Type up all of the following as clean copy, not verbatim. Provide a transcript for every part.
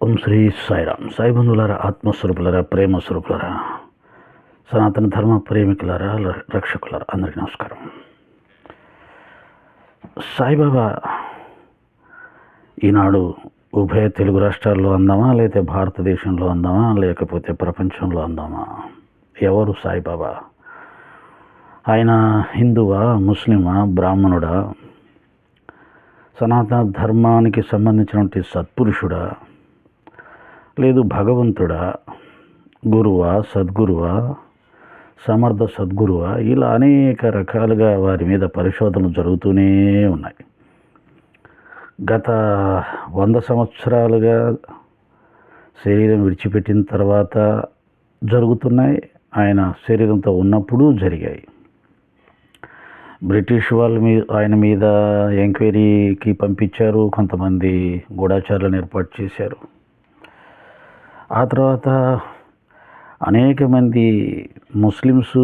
ఓం శ్రీ సాయిరామ్. సాయి బంధువులారా, ఆత్మస్వరూపులారా, ప్రేమ స్వరూపులారా, సనాతన ధర్మ ప్రేమికులారా, రక్షకులారా, అందరికీ నమస్కారం. సాయిబాబా ఈనాడు ఉభయ తెలుగు రాష్ట్రాల్లో అందామా, లేకపోతే భారతదేశంలో అందామా, లేకపోతే ప్రపంచంలో అందామా? ఎవరు సాయిబాబా? ఆయన హిందువా, ముస్లిమా, బ్రాహ్మణుడా, సనాతన ధర్మానికి సంబంధించినటువంటి సత్పురుషుడా, లేదు భగవంతుడా, గురువా, సద్గురువా, సమర్థ సద్గురువా? ఇలా అనేక రకాలుగా వారి మీద పరిశోధనలు జరుగుతూనే ఉన్నాయి. గత 100 సంవత్సరాలుగా శరీరం విడిచిపెట్టిన తర్వాత జరుగుతున్నాయి, ఆయన శరీరంతో ఉన్నప్పుడు జరిగాయి. బ్రిటిష్ వాళ్ళ ఆయన మీద ఎంక్వైరీకి పంపించారు, కొంతమంది గూఢాచారులను ఏర్పాటు చేశారు. ఆ తర్వాత అనేక మంది ముస్లిమ్స్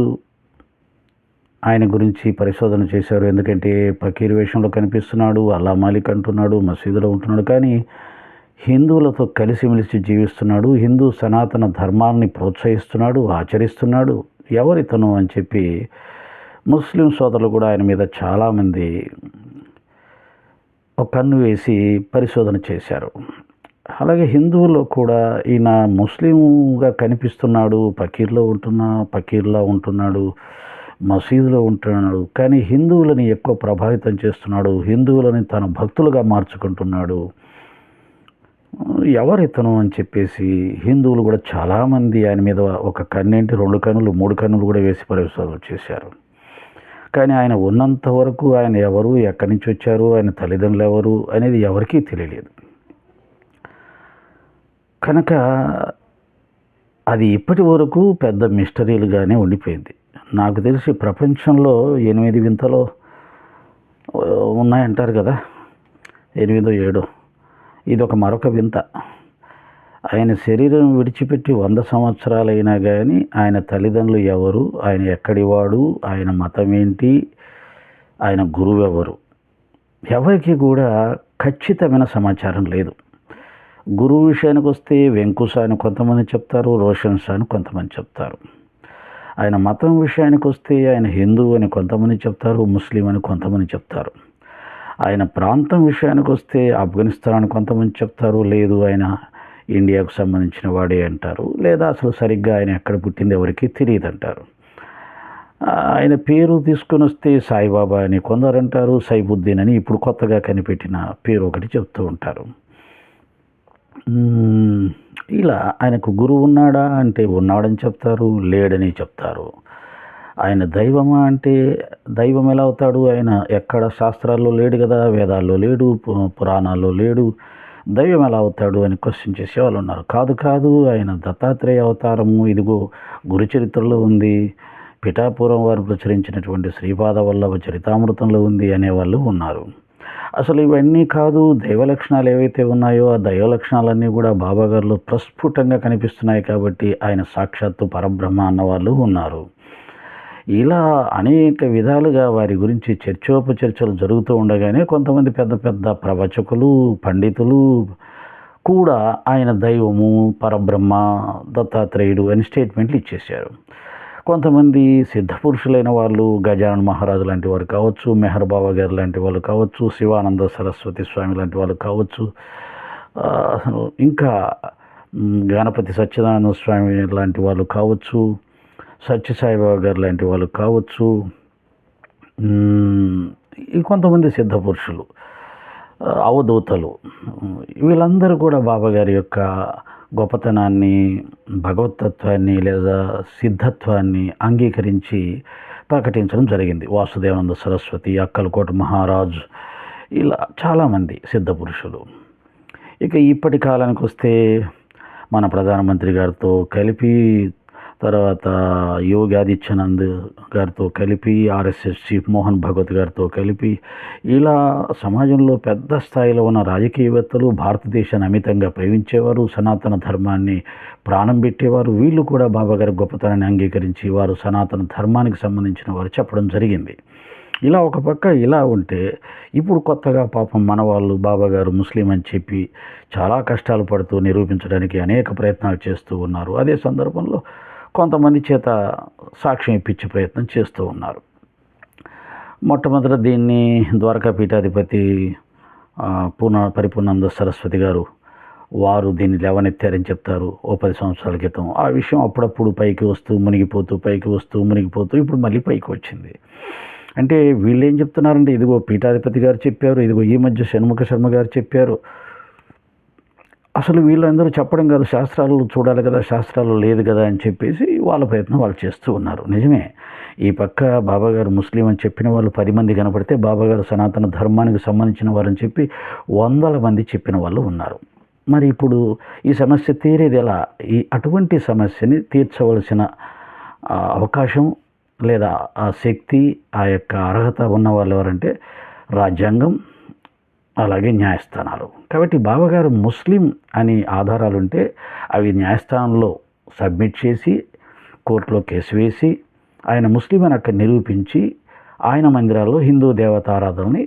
ఆయన గురించి పరిశోధన చేశారు. ఎందుకంటే ఫకీర్ వేషంలో కనిపిస్తున్నాడు, అల్లా మాలిక్ అంటున్నాడు, మసీదులో ఉంటున్నాడు, కానీ హిందువులతో కలిసిమెలిసి జీవిస్తున్నాడు, హిందూ సనాతన ధర్మాన్ని ప్రోత్సహిస్తున్నాడు, ఆచరిస్తున్నాడు, ఎవరితను అని చెప్పి ముస్లిం సోదరులు కూడా ఆయన మీద చాలామంది ఒక కన్ను వేసి పరిశోధన చేశారు. అలాగే హిందువుల్లో కూడా ఈయన ముస్లింగా కనిపిస్తున్నాడు, ఫకీర్లా ఉంటున్నాడు, మసీదులో ఉంటున్నాడు, కానీ హిందువులని ఎక్కువ ప్రభావితం చేస్తున్నాడు, హిందువులని తన భక్తులుగా మార్చుకుంటున్నాడు, ఎవరితను అని చెప్పేసి హిందువులు కూడా చాలామంది ఆయన మీద ఒక కన్నేంటి 2 కన్నులు 3 కన్నులు కూడా వేసి పరిశోధన చేశారు. కానీ ఆయన ఉన్నంత వరకు ఆయన ఎవరు, ఎక్కడి నుంచి వచ్చారు, ఆయన తల్లిదండ్రులు ఎవరు అనేది ఎవరికీ తెలియలేదు. కనుక అది ఇప్పటి వరకు పెద్ద మిస్టరీలుగానే ఉండిపోయింది. నాకు తెలిసి ప్రపంచంలో 8 వింతలు ఉన్నాయంటారు కదా, 8 7. ఇది ఒక మరొక వింత. ఆయన శరీరం విడిచిపెట్టి 100 సంవత్సరాలైనా కానీ ఆయన తల్లిదండ్రులు ఎవరు, ఆయన ఎక్కడివాడు, ఆయన మతం ఏంటి, ఆయన గురువు ఎవరు, ఎవరికి కూడా ఖచ్చితమైన సమాచారం లేదు. గురువు విషయానికి వస్తే వెంకుశ అని కొంతమంది చెప్తారు, రోషన్ షా అని కొంతమంది చెప్తారు. ఆయన మతం విషయానికి వస్తే ఆయన హిందూ అని కొంతమంది చెప్తారు, ముస్లిం అని కొంతమంది చెప్తారు. ఆయన ప్రాంతం విషయానికి వస్తే ఆఫ్ఘనిస్తాన్ అని కొంతమంది చెప్తారు, లేదు ఆయన ఇండియాకు సంబంధించిన వాడే అంటారు, లేదా అసలు సరిగ్గా ఆయన ఎక్కడ పుట్టింది ఎవరికి తెలియదు అంటారు. ఆయన పేరు తీసుకొని వస్తే సాయిబాబా అని కొందరు అంటారు, సైబుద్దీన్ అని ఇప్పుడు కొత్తగా కనిపెట్టిన పేరు ఒకటి చెప్తూ ఉంటారు. ఇలా ఆయనకు గురువు ఉన్నాడా అంటే ఉన్నాడని చెప్తారు, లేడని చెప్తారు. ఆయన దైవమా అంటే దైవం ఎలా అవుతాడు? ఆయన ఎక్కడ శాస్త్రాల్లో లేడు కదా, వేదాల్లో లేడు, పురాణాల్లో లేడు, దైవం ఎలా అవుతాడు అని క్వశ్చన్ చేసే వాళ్ళు ఉన్నారు. కాదు, ఆయన దత్తాత్రేయ అవతారము ఇదిగో గురు చరిత్రలో ఉంది, పిఠాపురం వారు ప్రచురించినటువంటి శ్రీపాద వల్లభ చరితామృతంలో ఉంది అనేవాళ్ళు ఉన్నారు. అసలు ఇవన్నీ కాదు, దైవ లక్షణాలు ఏవైతే ఉన్నాయో ఆ దైవ లక్షణాలన్నీ కూడా బాబాగారిలో ప్రస్ఫుటంగా కనిపిస్తున్నాయి కాబట్టి ఆయన సాక్షాత్తు పరబ్రహ్మ అన్నవాళ్ళు ఉన్నారు. ఇలా అనేక విధాలుగా వారి గురించి చర్చోపచర్చలు జరుగుతూ ఉండగానే కొంతమంది పెద్ద పెద్ద ప్రవచకులు, పండితులు కూడా ఆయన దైవము, పరబ్రహ్మ, దత్తాత్రేయుడు అని స్టేట్మెంట్లు ఇచ్చేశారు. కొంతమంది సిద్ధపురుషులైన వాళ్ళు, గజానన్ మహారాజు లాంటి వారు కావచ్చు, మెహర్ బాబా గారు లాంటి వాళ్ళు కావచ్చు, శివానంద సరస్వతి స్వామి లాంటి వాళ్ళు కావచ్చు, ఇంకా గణపతి సచ్చిదానంద స్వామి లాంటి వాళ్ళు కావచ్చు, సత్యసాయిబాబా గారు లాంటి వాళ్ళు కావచ్చు, కొంతమంది సిద్ధపురుషులు, అవధూతలు, వీళ్ళందరూ కూడా బాబాగారి యొక్క గొప్పతనాన్ని, భగవతత్వాన్ని లేదా సిద్ధత్వాన్ని అంగీకరించి ప్రకటించడం జరిగింది. వాసుదేవానంద సరస్వతి, అక్కలకోట మహారాజ్, ఇలా చాలామంది సిద్ధపురుషులు. ఇక ఇప్పటి కాలానికి వస్తే మన ప్రధానమంత్రి గారితో కలిపి, తర్వాత యోగి ఆదిత్యనాథ్ గారితో కలిపి, ఆర్ఎస్ఎస్ చీఫ్ మోహన్ భగవత్ గారితో కలిపి, ఇలా సమాజంలో పెద్ద స్థాయిలో ఉన్న రాజకీయవేత్తలు, భారతదేశాన్ని అమితంగా ప్రేమించేవారు, సనాతన ధర్మాన్ని ప్రాణం పెట్టేవారు, వీళ్ళు కూడా బాబాగారి గొప్పతనాన్ని అంగీకరించి వారు సనాతన ధర్మానికి సంబంధించిన వారు చెప్పడం జరిగింది. ఇలా ఒక పక్క ఇలా ఉంటే, ఇప్పుడు కొత్తగా పాపం మనవాళ్ళు బాబాగారు ముస్లిం అని చెప్పి చాలా కష్టాలు పడుతూ నిరూపించడానికి అనేక ప్రయత్నాలు చేస్తూ ఉన్నారు. అదే సందర్భంలో కొంతమంది చేత సాక్ష్యం ఇప్పించే ప్రయత్నం చేస్తూ ఉన్నారు. మొట్టమొదట దీన్ని ద్వారకా పీఠాధిపతి పరిపూర్ణానంద సరస్వతి గారు వారు దీన్ని లేవనెత్తారని చెప్తారు. ఓ 10 సంవత్సరాల క్రితం ఆ విషయం అప్పుడప్పుడు పైకి వస్తూ మునిగిపోతూ ఇప్పుడు మళ్ళీ పైకి వచ్చింది. అంటే వీళ్ళు ఏం చెప్తున్నారంటే, ఇదిగో పీఠాధిపతి గారు చెప్పారు, ఇదిగో ఈ మధ్య షణ్ముఖ శర్మ గారు చెప్పారు. అసలు వీళ్ళందరూ చెప్పడం కాదు, శాస్త్రాలు చూడాలి కదా, శాస్త్రాలు లేదు కదా అని చెప్పేసి వాళ్ళ ప్రయత్నం వాళ్ళు చేస్తూ ఉన్నారు. నిజమే, ఈ పక్క బాబాగారు ముస్లిం అని చెప్పిన వాళ్ళు 10 మంది కనపడితే బాబాగారు సనాతన ధర్మానికి సంబంధించిన వారని చెప్పి 100 మంది చెప్పిన వాళ్ళు ఉన్నారు. మరి ఇప్పుడు ఈ సమస్య తీరేది ఎలా? అటువంటి సమస్యని తీర్చవలసిన అవకాశం లేదా ఆ శక్తి, ఆ యొక్క అర్హత ఉన్న వాళ్ళు ఎవరంటే రాజ్యాంగం, అలాగే న్యాయస్థానాలు. కాబట్టి బాబాగారు ముస్లిం అని ఆధారాలుంటే అవి న్యాయస్థానంలో సబ్మిట్ చేసి కోర్టులో కేసు వేసి ఆయన ముస్లిం అని అక్కడ నిరూపించి ఆయన మందిరాల్లో హిందూ దేవతారాధనని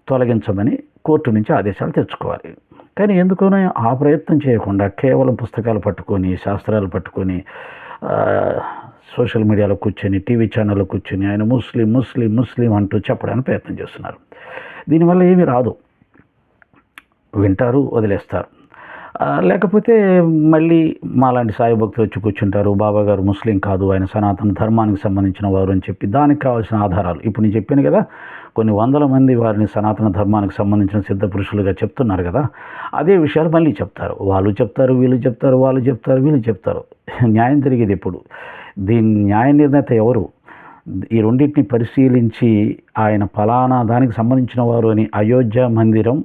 తొలగించమని కోర్టు నుంచి ఆదేశాలు తెచ్చుకోవాలి. కానీ ఎందుకనో ఆ ప్రయత్నం చేయకుండా కేవలం పుస్తకాలు పట్టుకొని, శాస్త్రాలు పట్టుకొని, సోషల్ మీడియాలో కూర్చొని, టీవీ ఛానల్లో కూర్చొని ఆయన ముస్లిం ముస్లిం ముస్లిం అంటూ చెప్పడానికి ప్రయత్నం చేస్తున్నారు. దీనివల్ల ఏమీ రాదు, వింటారు, వదిలేస్తారు. లేకపోతే మళ్ళీ మాలాంటి సాయి భక్తులు వచ్చి కూర్చుంటారు, బాబాగారు ముస్లిం కాదు, ఆయన సనాతన ధర్మానికి సంబంధించిన వారు అని చెప్పి దానికి కావాల్సిన ఆధారాలు ఇప్పుడు నేను చెప్పాను కదా, కొన్ని 100 మంది వారిని సనాతన ధర్మానికి సంబంధించిన సిద్ధ పురుషులుగా చెప్తున్నారు కదా, అదే విషయాలు మళ్ళీ చెప్తారు. వాళ్ళు చెప్తారు, వీళ్ళు చెప్తారు, వాళ్ళు చెప్తారు, వీళ్ళు చెప్తారు. న్యాయం జరిగేది ఎప్పుడు? దీని న్యాయ నిర్ణేత ఎవరు? ఈ రెండింటిని పరిశీలించి ఆయన ఫలానా దానికి సంబంధించిన వారు అని, అయోధ్య మందిరం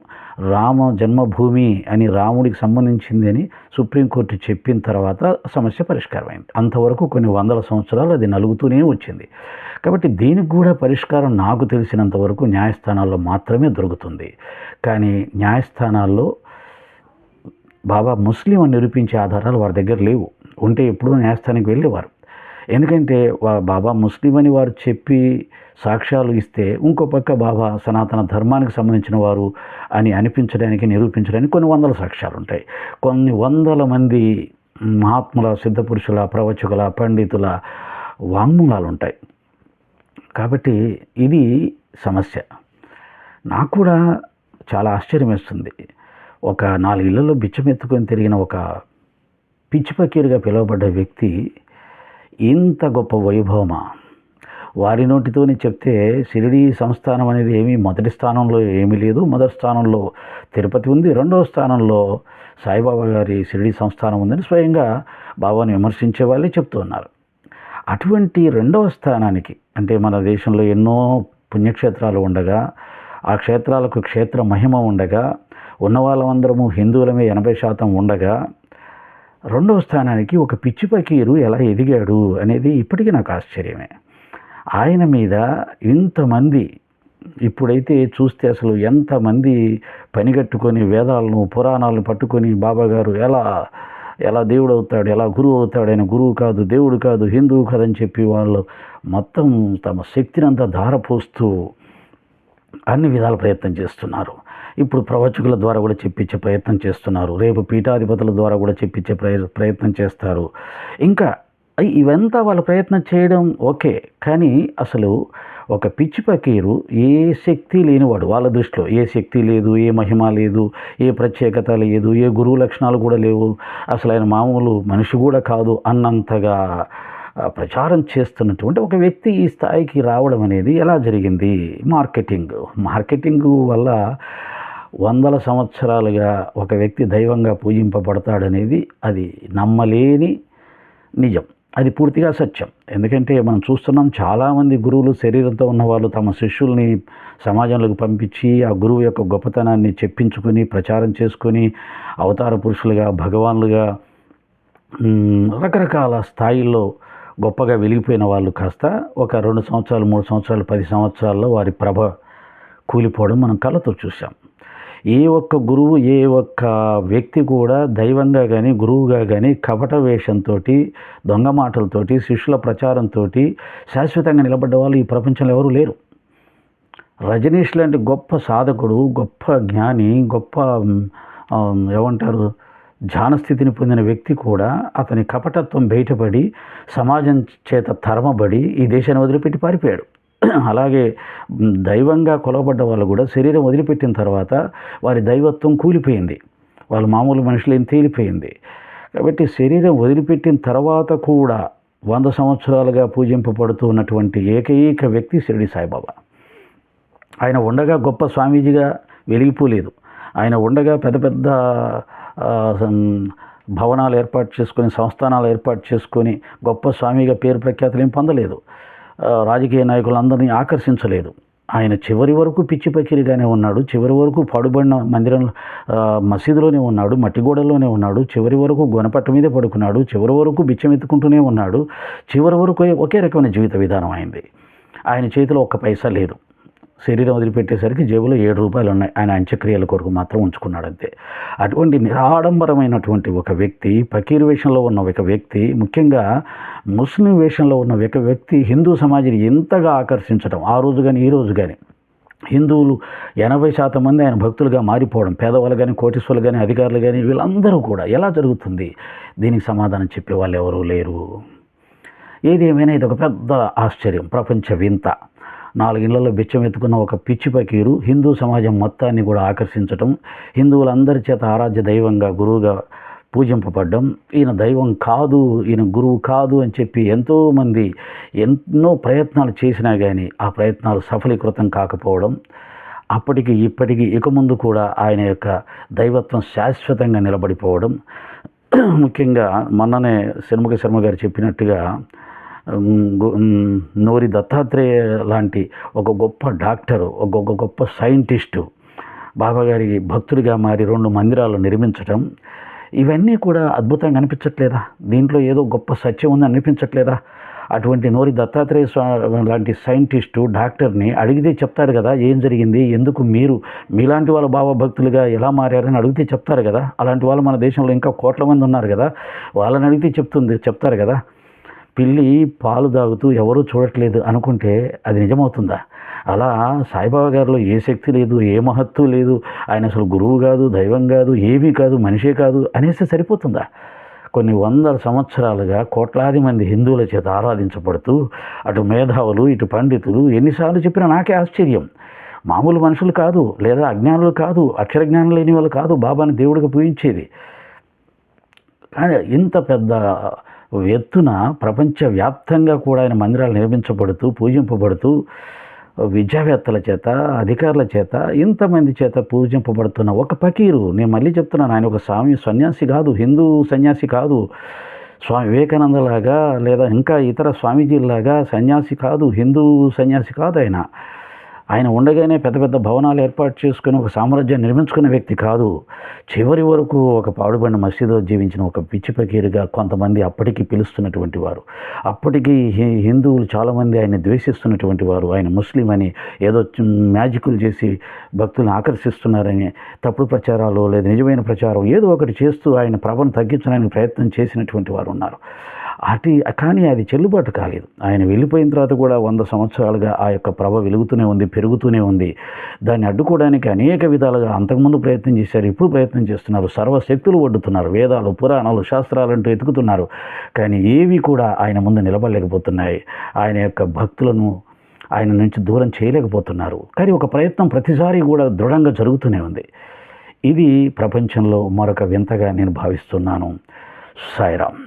రామ జన్మభూమి అని రాముడికి సంబంధించింది అని సుప్రీంకోర్టు చెప్పిన తర్వాత సమస్య పరిష్కారమైంది. అంతవరకు కొన్ని 100 సంవత్సరాలు అది నలుగుతూనే వచ్చింది. కాబట్టి దీనికి కూడా పరిష్కారం నాకు తెలిసినంత వరకు న్యాయస్థానాల్లో మాత్రమే దొరుకుతుంది. కానీ న్యాయస్థానాల్లో బాబా ముస్లిం అని నిరూపించే ఆధారాలు వారి దగ్గర లేవు. ఉంటే ఎప్పుడూ న్యాయస్థానానికి వెళ్ళేవారు. ఎందుకంటే బాబా ముస్లిం అని వారు చెప్పి సాక్ష్యాలు ఇస్తే, ఇంకో పక్క బాబా సనాతన ధర్మానికి సంబంధించిన వారు అని అనిపించడానికి, నిరూపించడానికి కొన్ని 100 సాక్ష్యాలు ఉంటాయి. కొన్ని 100 మంది మహాత్ముల, సిద్ధపురుషుల, ప్రవచకుల, పండితుల వాంగ్మూలాలు ఉంటాయి. కాబట్టి ఇది సమస్య. నాకు కూడా చాలా ఆశ్చర్యం వేస్తుంది. ఒక 4 ఇళ్లలో బిచ్చమెత్తుకొని తిరిగిన ఒక పిచ్చి ఫకీరుగా పిలువబడ్డ వ్యక్తి ఇంత గొప్ప వైభవమా? వారి నోటితోని చెప్తే షిరిడీ సంస్థానం అనేది ఏమీ మొదటి స్థానంలో ఏమీ లేదు. మొదటి స్థానంలో తిరుపతి ఉంది, రెండవ స్థానంలో సాయిబాబా గారి షిరిడీ సంస్థానం ఉందని స్వయంగా బాబాను విమర్శించే వాళ్ళే చెప్తూ ఉన్నారు. అటువంటి రెండవ స్థానానికి, అంటే మన దేశంలో ఎన్నో పుణ్యక్షేత్రాలు ఉండగా, ఆ క్షేత్రాలకు క్షేత్ర మహిమ ఉండగా, ఉన్న వాళ్ళందరము హిందువులమే 80% ఉండగా, రెండవ స్థానానికి ఒక పిచ్చి ఫకీరు ఎలా ఎదిగాడు అనేది ఇప్పటికీ నాకు ఆశ్చర్యమే. ఆయన మీద ఇంతమంది, ఇప్పుడైతే చూస్తే అసలు ఎంతమంది పనిగట్టుకొని వేదాలను, పురాణాలను పట్టుకొని బాబాగారు ఎలా దేవుడు అవుతాడు, ఎలా గురువు అవుతాడు, ఆయన గురువు కాదు, దేవుడు కాదు, హిందువు కాదని చెప్పి వాళ్ళు మొత్తం తమ శక్తిని అంతా ధారపోస్తూ అన్ని విధాల ప్రయత్నం చేస్తున్నారు. ఇప్పుడు ప్రవచకుల ద్వారా కూడా చెప్పించే ప్రయత్నం చేస్తున్నారు. రేపు పీఠాధిపతుల ద్వారా కూడా చెప్పించే ప్రయత్నం చేస్తారు. ఇంకా ఇవంతా వాళ్ళ ప్రయత్నం చేయడం ఓకే, కానీ అసలు ఒక పిచ్చి ఫకీరు ఏ శక్తి లేనివాడు, వాళ్ళ దృష్టిలో ఏ శక్తి లేదు, ఏ మహిమ లేదు, ఏ ప్రత్యేకత లేదు, ఏ గురువు లక్షణాలు కూడా లేవు, అసలు ఆయన మామూలు మనిషి కూడా కాదు అన్నంతగా ప్రచారం చేస్తున్నటువంటి ఒక వ్యక్తి ఈ స్థాయికి రావడం అనేది ఎలా జరిగింది? మార్కెటింగ్ వల్ల 100 సంవత్సరాలుగా ఒక వ్యక్తి దైవంగా పూజింపబడతాడనేది అది నమ్మలేని నిజం. అది పూర్తిగా సత్యం. ఎందుకంటే మనం చూస్తున్నాం, చాలామంది గురువులు శరీరంతో ఉన్నవాళ్ళు తమ శిష్యుల్ని సమాజంలోకి పంపించి ఆ గురువు యొక్క గొప్పతనాన్ని చెప్పించుకొని ప్రచారం చేసుకొని అవతార పురుషులుగా, భగవాన్లుగా రకరకాల స్థాయిల్లో గొప్పగా వెలిగిపోయిన వాళ్ళు కాస్త ఒక 2 సంవత్సరాలు, 3 సంవత్సరాలు, 10 సంవత్సరాల్లో వారి ప్రభ కూలిపోవడం మనం కళ్ళతో చూసాం. ఏ ఒక్క గురువు, ఏ ఒక్క వ్యక్తి కూడా దైవంగా కానీ, గురువుగా కానీ కపట వేషంతో, దొంగ మాటలతోటి, శిష్యుల ప్రచారంతో శాశ్వతంగా నిలబడ్డ వాళ్ళు ఈ ప్రపంచంలో ఎవరూ లేరు. రజనీష్ లాంటి గొప్ప సాధకుడు, గొప్ప జ్ఞాని, గొప్ప ఏమంటారు ధ్యానస్థితిని పొందిన వ్యక్తి కూడా అతని కపటత్వం బయటపడి సమాజం చేత తరమబడి ఈ దేశాన్ని వదిలిపెట్టి పారిపోయాడు. అలాగే దైవంగా కొలవబడ్డ వాళ్ళు కూడా శరీరం వదిలిపెట్టిన తర్వాత వారి దైవత్వం కూలిపోయింది, వాళ్ళు మామూలు మనుషులేం తేలిపోయింది. కాబట్టి శరీరం వదిలిపెట్టిన తర్వాత కూడా 100 సంవత్సరాలుగా పూజింపబడుతూ ఉన్నటువంటి ఏకైక వ్యక్తి షిరిడి సాయిబాబా. ఆయన ఉండగా గొప్ప స్వామీజీగా వెలిగిపోలేదు. ఆయన ఉండగా పెద్ద పెద్ద భవనాలు ఏర్పాటు చేసుకొని, సంస్థానాలు ఏర్పాటు చేసుకొని గొప్ప స్వామిగా పేరు ప్రఖ్యాతులు ఏం పొందలేదు. రాజకీయ నాయకులందరినీ ఆకర్షించలేదు. ఆయన చివరి వరకు పిచ్చి పకిరిగానే ఉన్నాడు. చివరి వరకు పాడుబడిన మందిరంలో మసీదులోనే ఉన్నాడు, మట్టిగోడల్లోనే ఉన్నాడు. చివరి వరకు గొనపట్ట మీదే పడుకున్నాడు. చివరి వరకు బిచ్చం ఎత్తుకుంటూనే ఉన్నాడు. చివరి వరకు ఒకే రకమైన జీవిత విధానం అయింది. ఆయన చేతిలో ఒక్క పైసా లేదు. శరీరం వదిలిపెట్టేసరికి జేబులో 7 రూపాయలు ఉన్నాయి. ఆయన అంత్యక్రియల కొరకు మాత్రం ఉంచుకున్నాడు అంతే. అటువంటి నిరాడంబరమైనటువంటి ఒక వ్యక్తి, ఫకీర్ వేషంలో ఉన్న ఒక వ్యక్తి, ముఖ్యంగా ముస్లిం వేషంలో ఉన్న ఒక వ్యక్తి హిందూ సమాజాన్ని ఎంతగా ఆకర్షించడం, ఆ రోజు కానీ ఈ రోజు కానీ హిందువులు 80% మంది ఆయన భక్తులుగా మారిపోవడం, పేదవాళ్ళు కానీ, కోటీశ్వరులు కానీ, అధికారులు కానీ, వీళ్ళందరూ కూడా ఎలా జరుగుతుంది? దీనికి సమాధానం చెప్పే వాళ్ళు ఎవరూ లేరు. ఏది ఏమైనా ఇది ఒక పెద్ద ఆశ్చర్యం, ప్రపంచ వింత. 4 ఇళ్లలో బిచ్చం ఎత్తుకున్న ఒక పిచ్చి పకీరు హిందూ సమాజం మొత్తాన్ని కూడా ఆకర్షించటం, హిందువులందరి చేత ఆరాధ్య దైవంగా, గురువుగా పూజింపబడ్డం. ఈయన దైవం కాదు, ఈయన గురువు కాదు అని చెప్పి ఎంతోమంది ఎన్నో ప్రయత్నాలు చేసినా కానీ ఆ ప్రయత్నాలు సఫలీకృతం కాకపోవడం, అప్పటికి ఇప్పటికీ ఇక ముందు కూడా ఆయన యొక్క దైవత్వం శాశ్వతంగా నిలబడిపోవడం. ముఖ్యంగా మొన్ననే షణ్ముఖ శర్మ గారు చెప్పినట్టుగా నోరి దత్తాత్రేయ లాంటి ఒక గొప్ప డాక్టరు, ఒక గొప్ప సైంటిస్టు బాబాగారి భక్తుడిగా మారి 2 మందిరాలు నిర్మించటం, ఇవన్నీ కూడా అద్భుతంగా అనిపించట్లేదా? దీంట్లో ఏదో గొప్ప సత్యం ఉంది అనిపించట్లేదా? అటువంటి నోరి దత్తాత్రేయ లాంటి సైంటిస్టు, డాక్టర్ని అడిగితే చెప్తారు కదా ఏం జరిగింది, ఎందుకు మీలాంటి వాళ్ళ బాబా భక్తులుగా ఎలా మారారని అడిగితే చెప్తారు కదా. అలాంటి వాళ్ళు మన దేశంలో ఇంకా కోట్ల మంది ఉన్నారు కదా, వాళ్ళని అడిగితే చెప్తారు కదా. పిల్లి పాలు తాగుతూ ఎవరూ చూడట్లేదు అనుకుంటే అది నిజమవుతుందా? అలా సాయిబాబా గారిలో ఏ శక్తి లేదు, ఏ మహత్తు లేదు, ఆయన అసలు గురువు కాదు, దైవం కాదు, ఏమీ కాదు, మనిషే కాదు అనేసి సరిపోతుందా? కొన్ని 100 సంవత్సరాలుగా కోట్లాది మంది హిందువుల చేత ఆరాధించబడుతూ, అటు మేధావులు, ఇటు పండితులు ఎన్నిసార్లు చెప్పినా నాకే ఆశ్చర్యం. మామూలు మనుషులు కాదు, లేదా అజ్ఞానులు కాదు, అక్షరజ్ఞానం లేని వాళ్ళు కాదు బాబాని దేవుడికి పూజించేది. కానీ ఇంత పెద్ద ఎత్తున ప్రపంచవ్యాప్తంగా కూడా ఆయన మందిరాలు నిర్మించబడుతూ, పూజింపబడుతూ, విద్యావేత్తల చేత, అధికారుల చేత, ఇంతమంది చేత పూజింపబడుతున్న ఒక ఫకీరు. నేను మళ్ళీ చెప్తున్నాను, ఆయన ఒక సన్యాసి కాదు, హిందూ సన్యాసి కాదు, స్వామి వివేకానందలాగా లేదా ఇంకా ఇతర స్వామీజీలాగా సన్యాసి కాదు, హిందూ సన్యాసి కాదు. ఆయన ఉండగానే పెద్ద పెద్ద భవనాలు ఏర్పాటు చేసుకుని ఒక సామ్రాజ్యాన్ని నిర్మించుకున్న వ్యక్తి కాదు. చివరి వరకు ఒక పాడుబడిన మసీదులో జీవించిన ఒక పిచ్చి ఫకీరుగా కొంతమంది అప్పటికీ పిలుస్తున్నటువంటి వారు, అప్పటికీ హిందువులు చాలామంది ఆయన ద్వేషిస్తున్నటువంటి వారు, ఆయన ముస్లిం అని ఏదో మ్యాజికులు చేసి భక్తులను ఆకర్షిస్తున్నారని తప్పుడు ప్రచారాలు లేదా నిజమైన ప్రచారం ఏదో ఒకటి చేస్తూ ఆయన ప్రభను తగ్గించడానికి ప్రయత్నం చేసినటువంటి వారు ఉన్నారు. కానీ అది చెల్లుబాటు కాలేదు. ఆయన వెళ్ళిపోయిన తర్వాత కూడా 100 సంవత్సరాలుగా ఆ యొక్క ప్రభ వెలుగుతూనే ఉంది, పెరుగుతూనే ఉంది. దాన్ని అడ్డుకోవడానికి అనేక విధాలుగా అంతకుముందు ప్రయత్నం చేశారు, ఇప్పుడు ప్రయత్నం చేస్తున్నారు, సర్వశక్తులు వడ్డుతున్నారు, వేదాలు, పురాణాలు, శాస్త్రాలంటూ ఎతుకుతున్నారు. కానీ ఏవి కూడా ఆయన ముందు నిలబడలేకపోతున్నాయి. ఆయన యొక్క భక్తులను ఆయన నుంచి దూరం చేయలేకపోతున్నారు. కానీ ఒక ప్రయత్నం ప్రతిసారి కూడా దృఢంగా జరుగుతూనే ఉంది. ఇది ప్రపంచంలో మరొక వింతగా నేను భావిస్తున్నాను. సాయిరామ్.